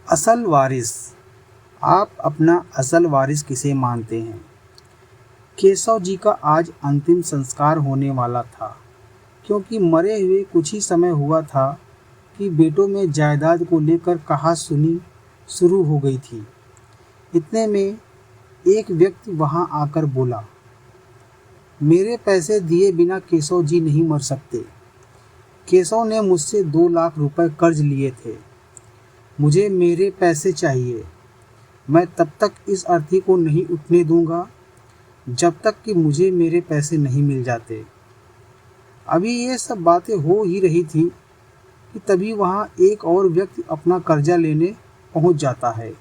असल वारिस। आप अपना असल वारिस किसे मानते हैं? केशव जी का आज अंतिम संस्कार होने वाला था, क्योंकि मरे हुए कुछ ही समय हुआ था कि बेटों में जायदाद को लेकर कहासुनी शुरू हो गई थी। इतने में एक व्यक्ति वहां आकर बोला, मेरे पैसे दिए बिना केशव जी नहीं मर सकते। केशव ने मुझसे 2 लाख रुपए कर्ज लिए थे। मुझे मेरे पैसे चाहिए। मैं तब तक इस अर्थी को नहीं उठने दूंगा जब तक कि मुझे मेरे पैसे नहीं मिल जाते। अभी ये सब बातें हो ही रही थी कि तभी वहाँ एक और व्यक्ति अपना कर्जा लेने पहुँच जाता है।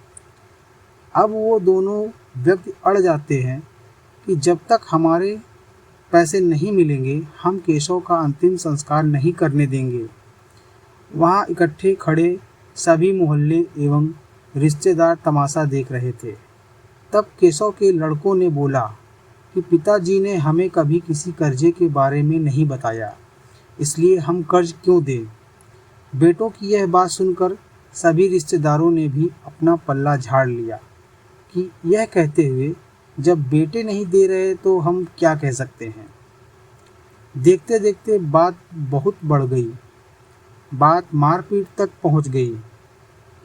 अब वो दोनों व्यक्ति अड़ जाते हैं कि जब तक हमारे पैसे नहीं मिलेंगे हम केशव का अंतिम संस्कार नहीं करने देंगे। वहाँ इकट्ठे खड़े सभी मोहल्ले एवं रिश्तेदार तमाशा देख रहे थे। तब केशव के लड़कों ने बोला कि पिताजी ने हमें कभी किसी कर्जे के बारे में नहीं बताया, इसलिए हम कर्ज क्यों दें। बेटों की यह बात सुनकर सभी रिश्तेदारों ने भी अपना पल्ला झाड़ लिया कि यह कहते हुए, जब बेटे नहीं दे रहे तो हम क्या कह सकते हैं। देखते देखते बात बहुत बढ़ गई। बात मारपीट तक पहुंच गई।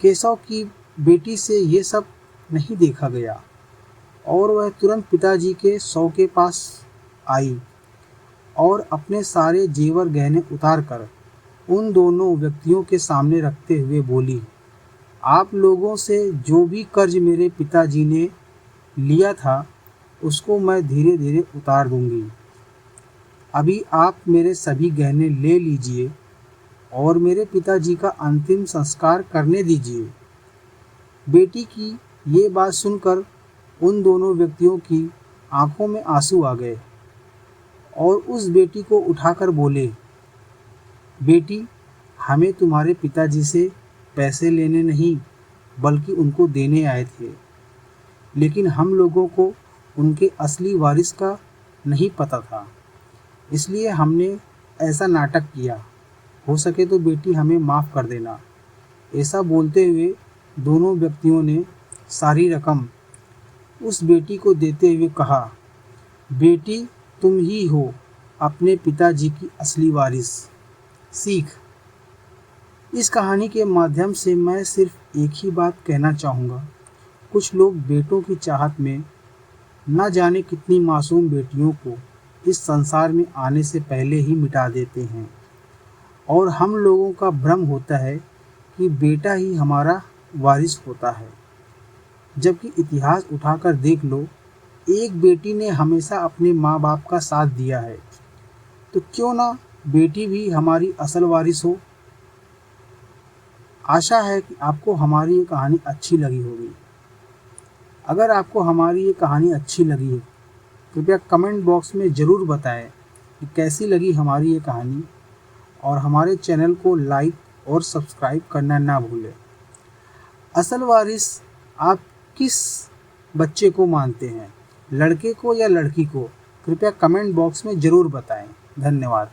केशव की बेटी से ये सब नहीं देखा गया और वह तुरंत पिताजी के शव के पास आई और अपने सारे जेवर गहने उतार कर उन दोनों व्यक्तियों के सामने रखते हुए बोली, आप लोगों से जो भी कर्ज मेरे पिताजी ने लिया था उसको मैं धीरे धीरे उतार दूंगी। अभी आप मेरे सभी गहने ले लीजिए और मेरे पिताजी का अंतिम संस्कार करने दीजिए। बेटी की ये बात सुनकर उन दोनों व्यक्तियों की आंखों में आंसू आ गए और उस बेटी को उठाकर बोले, बेटी, हमें तुम्हारे पिताजी से पैसे लेने नहीं बल्कि उनको देने आए थे, लेकिन हम लोगों को उनके असली वारिस का नहीं पता था, इसलिए हमने ऐसा नाटक किया। हो सके तो बेटी हमें माफ़ कर देना। ऐसा बोलते हुए दोनों व्यक्तियों ने सारी रकम उस बेटी को देते हुए कहा, बेटी, तुम ही हो अपने पिताजी की असली वारिस। सीख। इस कहानी के माध्यम से मैं सिर्फ एक ही बात कहना चाहूँगा। कुछ लोग बेटों की चाहत में न जाने कितनी मासूम बेटियों को इस संसार में आने से पहले ही मिटा देते हैं और हम लोगों का भ्रम होता है कि बेटा ही हमारा वारिस होता है, जबकि इतिहास उठाकर देख लो, एक बेटी ने हमेशा अपने माँ बाप का साथ दिया है, तो क्यों ना बेटी भी हमारी असल वारिस हो। आशा है कि आपको हमारी ये कहानी अच्छी लगी होगी। अगर आपको हमारी ये कहानी अच्छी लगी है, कृपया कमेंट बॉक्स में ज़रूर बताएं कि कैसी लगी हमारी ये कहानी और हमारे चैनल को लाइक और सब्सक्राइब करना ना भूलें। असल वारिस आप किस बच्चे को मानते हैं, लड़के को या लड़की को? कृपया कमेंट बॉक्स में ज़रूर बताएं। धन्यवाद।